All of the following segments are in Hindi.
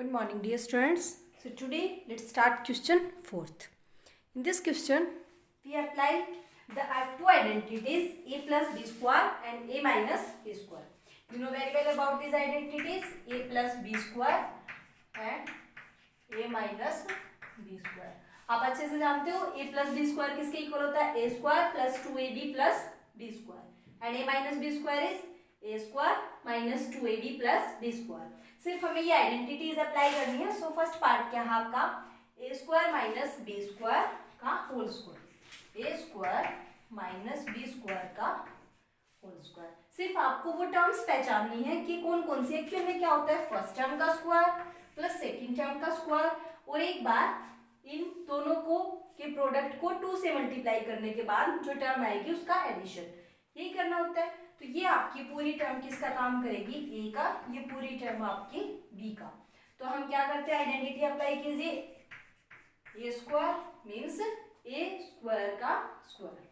Good morning, dear students. So today let's start question 4th. In this question we apply the two identities a plus b square and a minus b square. You know very well about these identities, a plus b square and a minus b square. आप अच्छे से जानते हो a plus b square किसके इक्वल होता है, a square plus 2ab plus b square, and a minus b square is a square minus 2ab plus b square. सिर्फ हमें ये आइडेंटिटीज अप्लाई करनी है. सो फर्स्ट पार्ट क्या है आपका, ए स्क्वायर माइनस बी स्क्वायर का होल स्क्वायर, ए स्क्वायर माइनस बी स्क्वायर का होल स्क्वायर. सिर्फ आपको वो टर्म्स पहचाननी है कि कौन कौन सी. एक्चुअल में क्या होता है, फर्स्ट टर्म का स्क्वायर प्लस सेकंड टर्म का स्क्वायर, और एक बार इन दोनों को के प्रोडक्ट को 2 से मल्टीप्लाई करने के बाद जो टर्म आएगी उसका एडिशन, यही करना होता है. तो ये आपकी पूरी टर्म किसका काम करेगी, ए का, ये पूरी टर्म आपकी बी का. तो हम क्या करते हैं, आइडेंटिटी अप्लाई कीजिए. A square means a square का स्क्वायर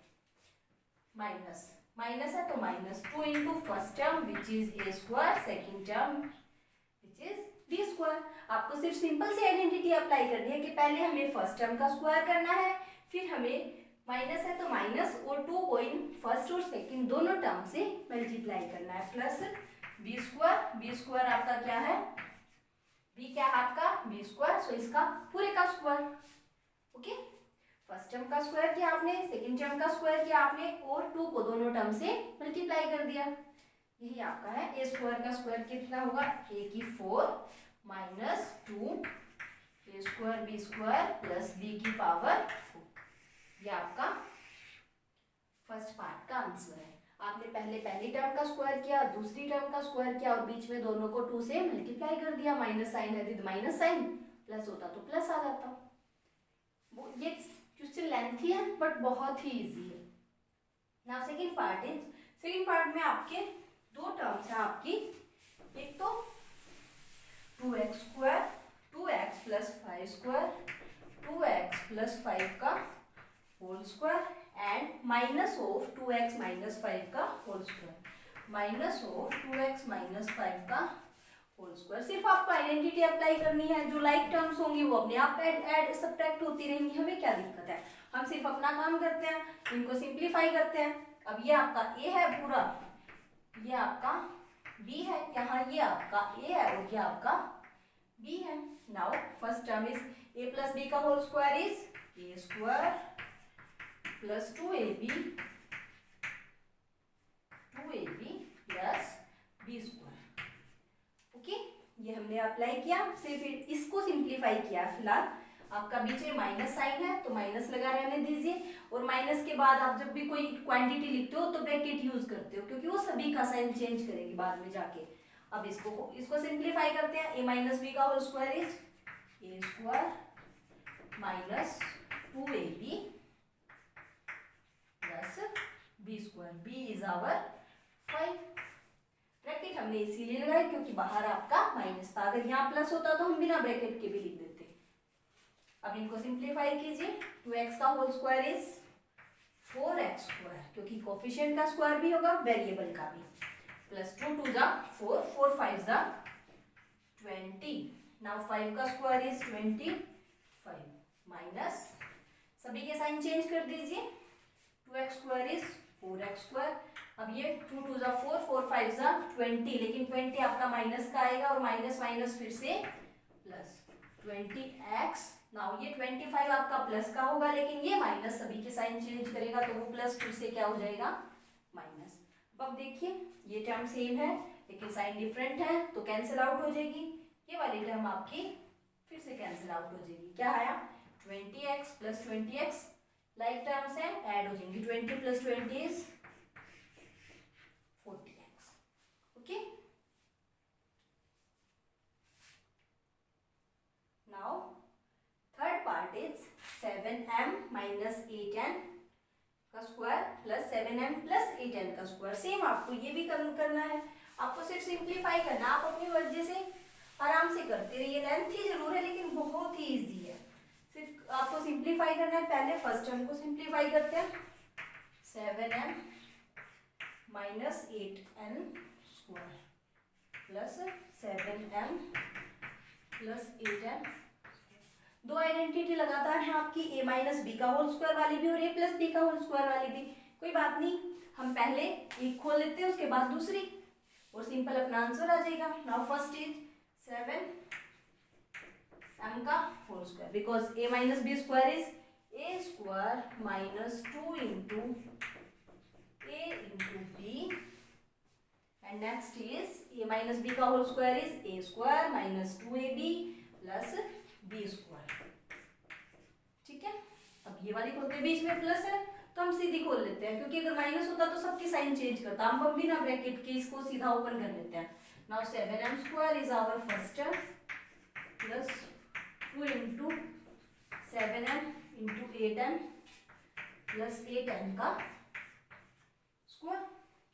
माइनस माइनस है तो minus 2 into first term which is A square, second term which is b square. आपको सिर्फ सिंपल सी आइडेंटिटी अप्लाई करनी है कि पहले हमें फर्स्ट टर्म का स्क्वायर करना है, फिर हमें माइनस है तो माइनस और 2 को इन फर्स्ट और सेकंड दोनों टर्म से मल्टीप्लाई करना है, plus B square. B square आपका क्या है, बी क्या है आपका बी स्क्वायर, सो इसका पूरे का स्क्वायर. ओके, फर्स्ट टर्म का स्क्वायर किया आपने, सेकंड टर्म का स्क्वायर किया आपने, और 2 को दोनों टर्म से मल्टीप्लाई कर दिया. यही आपका है. ए स्क्वायर का स्क्वायर कितना होगा, ए की 4 minus 2 a square B square plus b की पावर 4. ये आपका फर्स्ट पार्ट का आंसर है. आपने पहले पहली टर्म का स्क्वायर किया, दूसरी टर्म का स्क्वायर किया, और बीच में दोनों को 2 से मल्टीप्लाई कर दिया. माइनस साइन है तो माइनस साइन, प्लस होता तो प्लस आ जाता. वो ये क्वेश्चन लेंथी है बट बहुत ही इजी है. Now second part is, second part में आपके दो टर्म्स हैं आपकी. एक तो 2x square, 2x plus 5 square, 2x plus 5 का whole square, and minus of 2x minus 5 का whole square, minus of 2x minus 5 का होल स्क्वायर. सिर्फ आपको आइडेंटिटी अप्लाई करनी है. जो लाइक टर्म्स होंगी वो अपने आप ऐड सब्ट्रैक्ट होती रहेंगी. हमें क्या दिक्कत है, हम सिर्फ अपना काम करते हैं, इनको सिंप्लीफाई करते हैं. अब ये आपका ए है पूरा, ये आपका बी है, यहाँ ये आपका ए है और ये आपका बी है. Now first term is a plus b का whole square is A square plus 2ab plus B square. Okay, ये हमने अप्लाई किया. सिर्फ इसको सिंप्लीफाई किया. फिलहाल आपका बीच में माइनस साइन है तो माइनस लगा रहने दीजिए, और माइनस के बाद आप जब भी कोई क्वांटिटी लिखते हो तो ब्रैकेट यूज करते हो, क्योंकि वो सभी का साइन चेंज करेगी बाद में जाके. अब इसको सिंप्लीफाई करते हैं. ए माइनस बी का whole square is A square minus 2ab plus B square. B is our 5. Bracket हमने इसीलिए लगाई क्योंकि बाहर आपका माइनस था. अगर यहाँ प्लस होता तो हम बिना ब्रैकेट के भी लिख देते. अब इनको सिंप्लीफाई कीजिए. 2x का whole square is 4x square, क्योंकि कोफिशिएंट का स्क्वायर भी होगा, वेरिएबल का भी, प्लस 2 2 जा 4, 4 5 जा 20. नाउ 5 का स्क्वायर इज 25 माइनस, सभी के साइन चेंज कर दीजिए. 2x square is 4x square. अब ये 2 2 जा 4, 4 5 जा 20, लेकिन 20 आपका माइनस का आएगा, और माइनस माइनस फिर से प्लस 20x. नाउ ये 25 आपका प्लस का होगा, लेकिन ये माइनस सभी के साइन चेंज करेगा तो वो प्लस फिर से क्या हो जाएगा, माइनस. अब देखिए ये टर्म सेम है लेकिन साइन डिफरेंट है तो कैंसिल आउट हो जाएगी. ये वाली टर्म आपकी फिर से कैंसिल आउट हो जाएगी. क्या आया, 20x plus 20x, like terms है, ऐड हो जाएंगी. 20 plus 20 is 40x. Okay, now third part is 7m minus 8n का square plus 7m plus 8n का स्क्वायर. सेम आपको ये भी करना है. आपको सिर्फ सिंप्लीफाई करना. आप अपनी मर्जी से आराम से करते रहिए. लेंथी जरूर है लेकिन बहुत ही इजी है. सिर्फ आपको सिंप्लीफाई करना है. पहले फर्स्ट टर्म को सिंप्लीफाई करते हैं. 7m minus 8n square plus 7m plus 8n। दो आइडेंटिटी लगातार है आपकी, a माइनस बी का होल स्क्वायर वाली भी और a प्लस बी का होल स्क्वायर वाली भी। कोई बात नहीं, हम पहले एक खोल लेते हैं उसके बाद दूसरी और सिंपल अपना आंसर आ जाएगा। नाउ फर्स्ट इज 7m का whole square because a minus b square is a square minus 2 into a into b and next is a minus B का whole square is a square minus 2ab plus B square. ठीक है, अब ये वाली खोलते बीच में प्लस है तो हम सीधी खोल लेते हैं, क्योंकि अगर माइनस होता तो सबकी साइन चेंज करता। हम बिना ब्रैकेट के इसको सीधा ओपन कर लेते हैं। Now 7m square is our first term plus 2 into 7m into 8m plus 8m का स्क्वायर।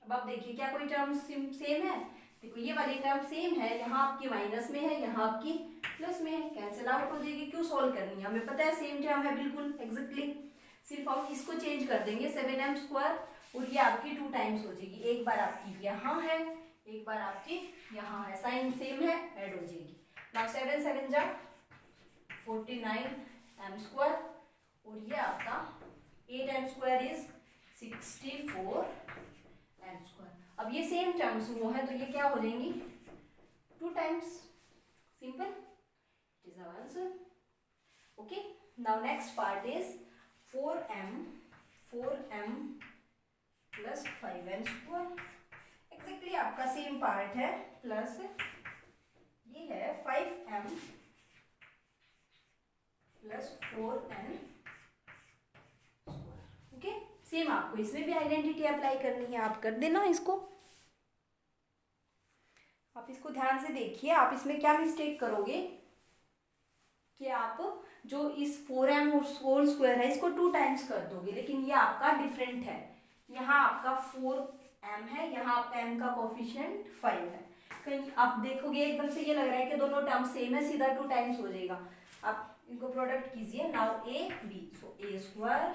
अब आप देखिए क्या कोई टर्म सेम है? देखो ये वाली टर्म सेम है, यहाँ आपकी माइनस में है, यहाँ आपकी प्लस में है, कैंसिल आउट हो जाएगी। क्यों सॉल्व करनी है, हमें पता है सेम टर्म है बिल्कुल एग्जैक्टली। सिर्फ हम इसको चेंज कर देंगे 7m स्क्वायर और ये आपकी 2 टाइम्स हो जाएगी। एक बार आपकी यहाँ है, एक बार आपकी यहाँ है, साइन सेम है, ऐड हो जाएगी। नाउ 7 7 जा 49m स्क्वायर और ये आपका 8m square is 64m square. अब ये सेम टर्म्स वो है तो ये क्या हो जाएंगी 2 times, simple, it is our answer. Okay, now next part is 4m plus 5n square. Exactly आपका सेम पार्ट है, प्लस ये है 5m plus 4n square. Okay, same आपको इसमें भी आइडेंटिटी अप्लाई करनी है, आप कर देना इसको। आप इसको ध्यान से देखिए, आप इसमें क्या मिस्टेक करोगे कि आप जो इस 4m होल स्क्वायर है इसको 2 टाइम्स कर दोगे, लेकिन ये आपका डिफरेंट है। यहाँ आपका 4m है, यहाँ आपका m का कोफिशिएंट 5 है। कहीं आप देखोगे एकदम से ये लग रहा है कि दोनों टर्म सेम है, सीधा 2 टाइम्स हो जाएगा। आप इनको प्रोडक्ट कीजिए। Now a b, so a square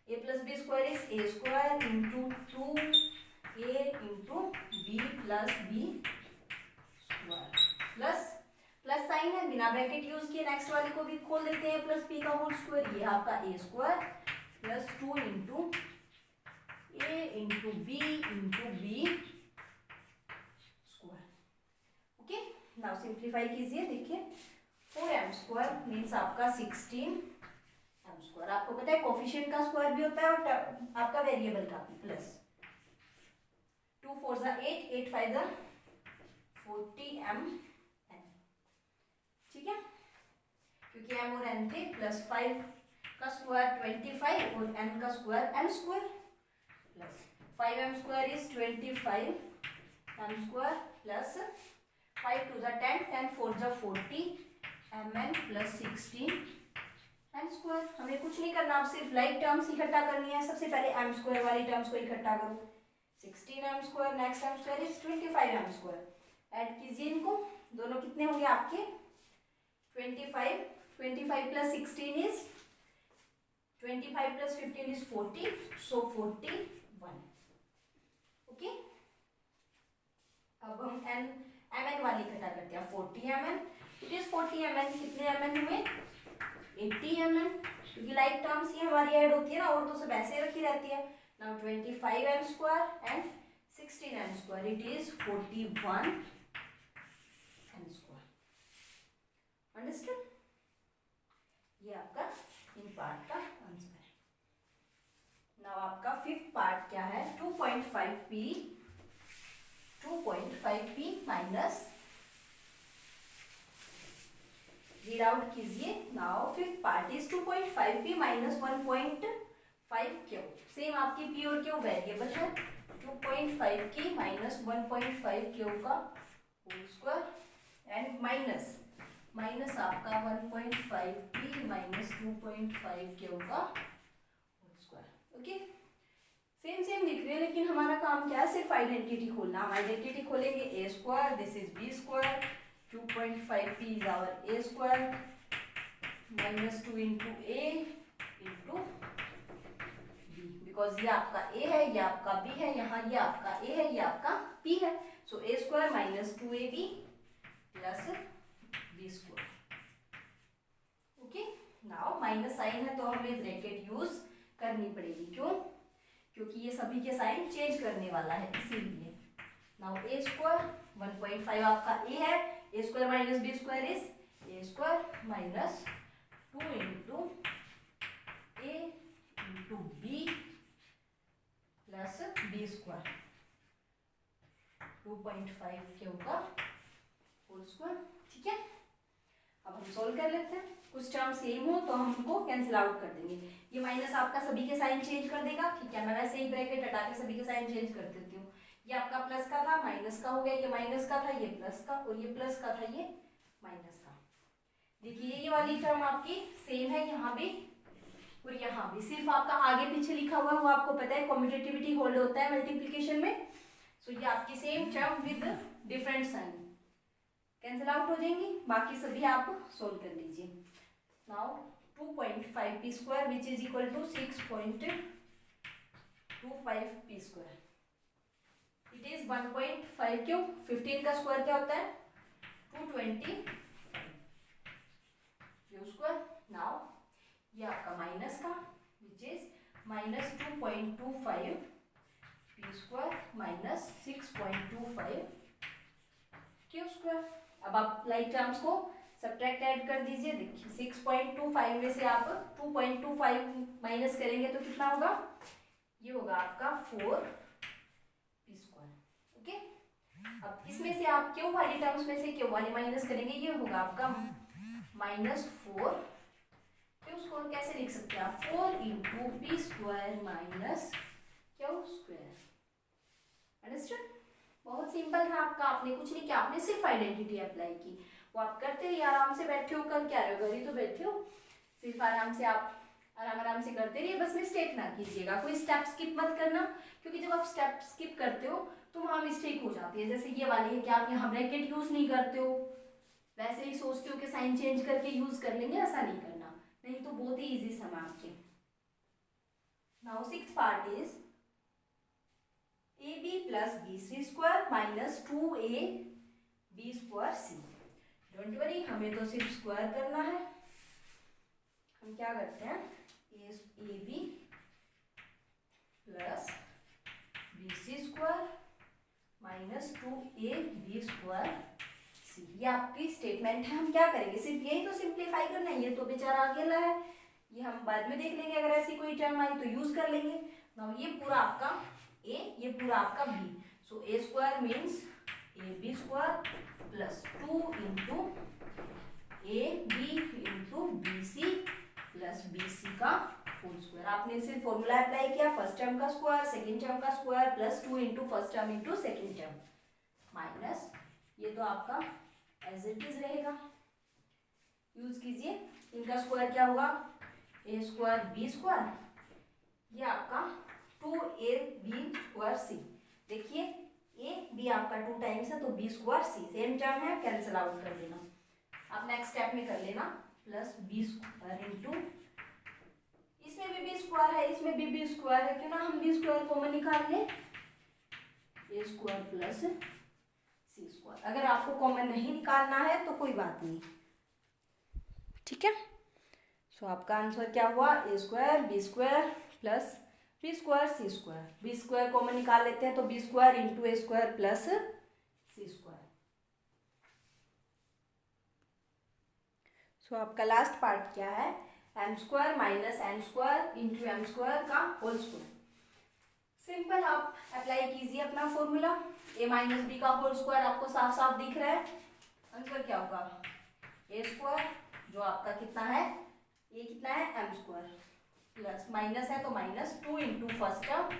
a plus B square is a square into 2a into b plus B square plus plus sign है, बिना ब्रैकेट यूज किए नेक्स्ट वाले को भी खोल देते हैं प्लस बी का होल स्क्वायर। ये आपका a square plus 2 into a into b square. Okay, now simplify कीजिए। देखिए 4m स्क्वायर मीन्स आपका 16m स्क्वायर। आपको पता है कोफिशिएंट का स्क्वायर भी होता है और आपका वेरिएबल का भी। Plus 2 4 8, 8 5 40m। ठीक है, क्योंकि m और n थे, प्लस 5 का स्क्वायर 25 और n का square m square plus 5m square is 25m square plus 5 2 10, 10 4 40 mn plus 16m square. हमें कुछ नहीं करना, आप सिर्फ लाइक टर्म्स इकट्ठा करनी है। सबसे पहले m स्क्वायर वाली टर्म्स को इकट्ठा करो, 16m square, next m square is 25m square. Add कीजिए इनको, दोनों कितने होंगे आपके 25 plus 16 is 25 plus 15 is 40, so 41। Okay, अब हम mn वाली इकट्ठा करते हैं। 40mn, it is 40mn। कितने mn हुए 80mn, क्योंकि लाइक टर्म्स ही हमारी ऐड होती है ना, और तो सब ऐसे रखी रहती है। Now 25m square and 16m square, it is 41m square. Understood? ये आपका इन पार्ट का आंसर है। नाउ आपका फिफ्थ पार्ट क्या है, 2.5p माइनस, रीड आउट कीजिए। Now fifth part is 2.5p minus 1.5q। Same आपकी p और q वेरिएबल है। 2.5k माइनस 1.5q का होल स्क्वायर एंड माइनस आपका 1.5p माइनस 2.5q का होल स्क्वायर। ओके, सेम दिख रही है, लेकिन हमारा काम क्या है, सिर्फ आइडेंटिटी खोलना। हम आइडेंटिटी खोलेंगे a square, this is b square, 2.5p is our a square minus 2 into a into b, because ये आपका a है, ये आपका b है, यहाँ ये आपका a है, ये आपका p है। So a square minus 2ab plus B square. Okay, now minus sign है तो हमें ब्रैकेट यूज करनी पड़ेगी। क्यों? क्योंकि ये सभी के साइन चेंज करने वाला है, इसीलिए। नाउ ए स्क्वायर 1.5 आपका ए है, a square minus b square is A square minus 2 into a into b plus B square 2.5 के होगा होल स्क्वायर। ठीक है, अब हम सोल्व कर लेते हैं। कुछ टर्म सेम हो तो हम उनको कैंसिल आउट कर देंगे। ये माइनस आपका सभी के साइन चेंज कर देगा। ठीक है, मैं वैसे ही ब्रैकेट हटा के सभी के साइन चेंज कर देती हूँ। ये आपका प्लस का था, माइनस का हो गया, ये माइनस का था, ये प्लस का, और ये प्लस का था, ये माइनस का। देखिए ये वाली टर्म आपकी सेम है यहाँ भी और यहाँ भी, सिर्फ आपका आगे पीछे लिखा हुआ है वो आपको पता है, कम्यूटेटिविटी होल्ड होता है मल्टीप्लिकेशन में। सो ये आपकी same term with different sign cancel out हो जाएंगी, बाकी सभी आप सोल्व कर लीजिए। Now 2.5 P square which is equal to 6.25 P square. It is 1.5 क्यों? 15 का स्क्वायर क्या होता है? 220 पी स्क्वायर। नाउ ये आपका माइनस का which is minus 2.25 P square minus 6.25 Q square. अब आप लाइक टर्म्स को सब्ट्रैक्ट ऐड कर दीजिए। देखिए 6.25 में से आप 2.25 माइनस करेंगे तो कितना होगा? ये होगा आपका 4 पी स्क्वायर। ओके, अब इसमें से आप क्यू वाली टर्म्स में से क्यू वाली माइनस करेंगे, ये होगा आपका माइनस 4 क्यू स्क्वायर। कैसे लिख सकते हैं आप? 4 into P square minus Q square. Understood? बहुत सिंपल था आपका, आपने कुछ नहीं किया, आपने सिर्फ आइडेंटिटी अप्लाई की। वो आप करते रहिए, आराम से बैठे हो, कर क्या रहे हो? घर ही तो बैठे हो, सिर्फ आराम से आप आराम से करते रहिए, बस मिस्टेक ना कीजिएगा। कोई स्टेप स्किप मत करना, क्योंकि जब आप स्टेप स्किप करते हो तो वहाँ मिस्टेक हो जाती है। जैसे ये वाली है कि आप यहाँ ब्रैकेट यूज नहीं करते हो, वैसे ही सोचते हो कि साइन चेंज करके यूज कर लेंगे, ऐसा नहीं करना, नहीं तो बहुत ही ईजी सम आपके। Now 6th part is AB plus BC square minus 2AB square C। Don't worry, हमें तो सिर्फ स्क्वायर करना है। हम क्या करते हैं? AB plus BC square minus 2AB square C। ये आपकी स्टेटमेंट है। हम क्या करेंगे? सिर्फ यही तो सिंप्लीफाई करना है। ये तो बेचारा अकेला है, ये हम बाद में देख लेंगे, अगर ऐसी कोई टर्म आई तो यूज कर लेंगे। नाउ ये पूरा आपका A, ये पूरा आपका B। So A square means AB square plus 2 into AB into BC plus BC का होल स्क्वायर। आपने सिर्फ फॉर्मूला अप्लाई किया, फर्स्ट टर्म का स्क्वायर, सेकेंड टर्म का square plus 2 into first term into second term minus, ये तो आपका एज इट इज रहेगा, यूज कीजिए। इनका स्क्वायर क्या होगा? A स्क्वायर B स्क्वायर, ये आपका 2AB स्क्वायर C। देखिए A B आपका 2 टाइम्स है तो B square C same term है, कैंसिल आउट कर देना। आप नेक्स्ट स्टेप में कर लेना प्लस B स्क्वायर इंटू, इसमें भी B स्क्वायर है, इसमें भी B स्क्वायर है, क्यों ना हम B स्क्वायर कॉमन निकाल लें, A square plus C square. अगर आपको कॉमन नहीं निकालना है तो कोई बात नहीं, ठीक है। सो आपका आंसर क्या हुआ? A square B square plus B square C square. B square common निकाल लेते हैं तो B square into A square plus C square. So आपका लास्ट पार्ट क्या है? M square minus N square into M square का होल स्क्वायर। सिंपल, आप अप्लाई कीजिए अपना फॉर्मूला। ए माइनस बी का होल स्क्वायर आपको साफ साफ दिख रहा है। आंसर क्या होगा? ए स्क्वायर जो आपका कितना है? ये कितना है? एम स्क्वायर प्लस माइनस है तो minus 2 into first term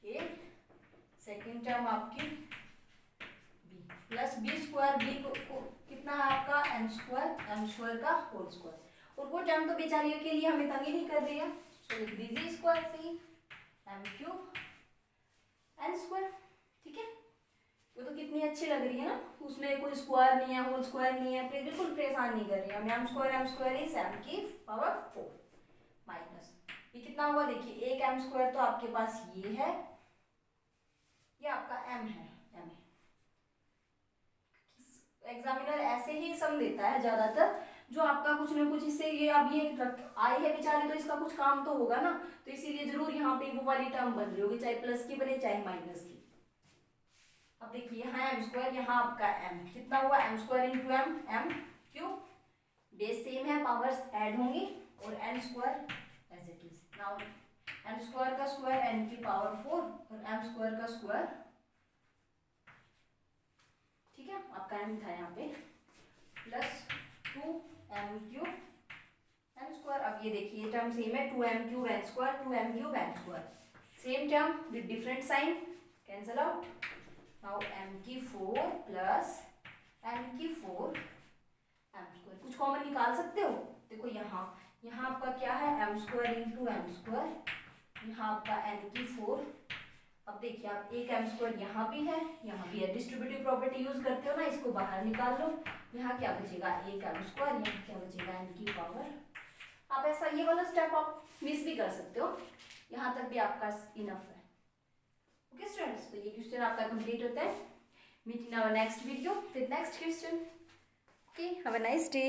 A, second term आपकी B plus B square, B को कितना है आपका? एम स्क्वायर का होल स्क्वायर। और वो टर्म तो बेचारियों के लिए हमें तंग ही नहीं कर रही है, तो लिख दीजिए स्क्वायर से एम क्यूब एन स्क्वायर। ठीक है, वो तो कितनी अच्छी लग रही है ना, उसमें कोई स्क्वायर नहीं है, होल स्क्वायर नहीं है, बिल्कुल परेशान नहीं कर रही है हमें। एम स्क्वायर इज एम की पावर 4 माइनस ये कितना हुआ? देखिए एक एम स्क्वायर तो आपके पास ये है, ये आपका एम है, एम एग्जामिनर ऐसे ही सम देता है ज्यादातर, जो आपका कुछ ना कुछ इससे ये अब ये आई है बेचारी, तो इसका कुछ काम तो होगा ना, तो इसीलिए जरूर यहाँ पे वो वाली टर्म बन रही होगी, चाहे प्लस की बने चाहे माइनस की। अब देखिए यहाँ एम स्क्वायर, यहाँ आपका एम कितना हुआ, M square into M, M cube, base same है, पावर्स ऐड होंगी, और N square as it is. Now N square का स्क्वायर एन की पावर 4 और एम स्क्वायर का स्क्वायर, ठीक है, आपका एम था यहाँ पे, plus 2 M cube N square. अब ये देखिए टर्म सेम है, 2 M cube N square, 2 M cube N square, same term with different sign, cancel out. Now M की 4 प्लस एम की 4 एम स्क्वायर, कुछ कॉमन निकाल सकते हो, देखो यहाँ आपका क्या है, M square into M square, यहाँ आपका एन की 4। अब देखिए आप एक एम स्क्वायर यहाँ भी है, यहाँ भी है, डिस्ट्रीब्यूटिव प्रॉपर्टी यूज करते हो ना, इसको बाहर निकाल लो, यहाँ क्या बचेगा, एक एम स्क्वायर, यहाँ क्या बचेगा, एन की पावर। आप ऐसा ये वाला स्टेप आप मिस भी कर सकते हो, यहाँ तक भी आपका इनफ है। ओके स्टूडेंट्स, तो ये क्वेश्चन आपका कंप्लीट होता है। Meet in our next video with next question. Okay, have a nice day.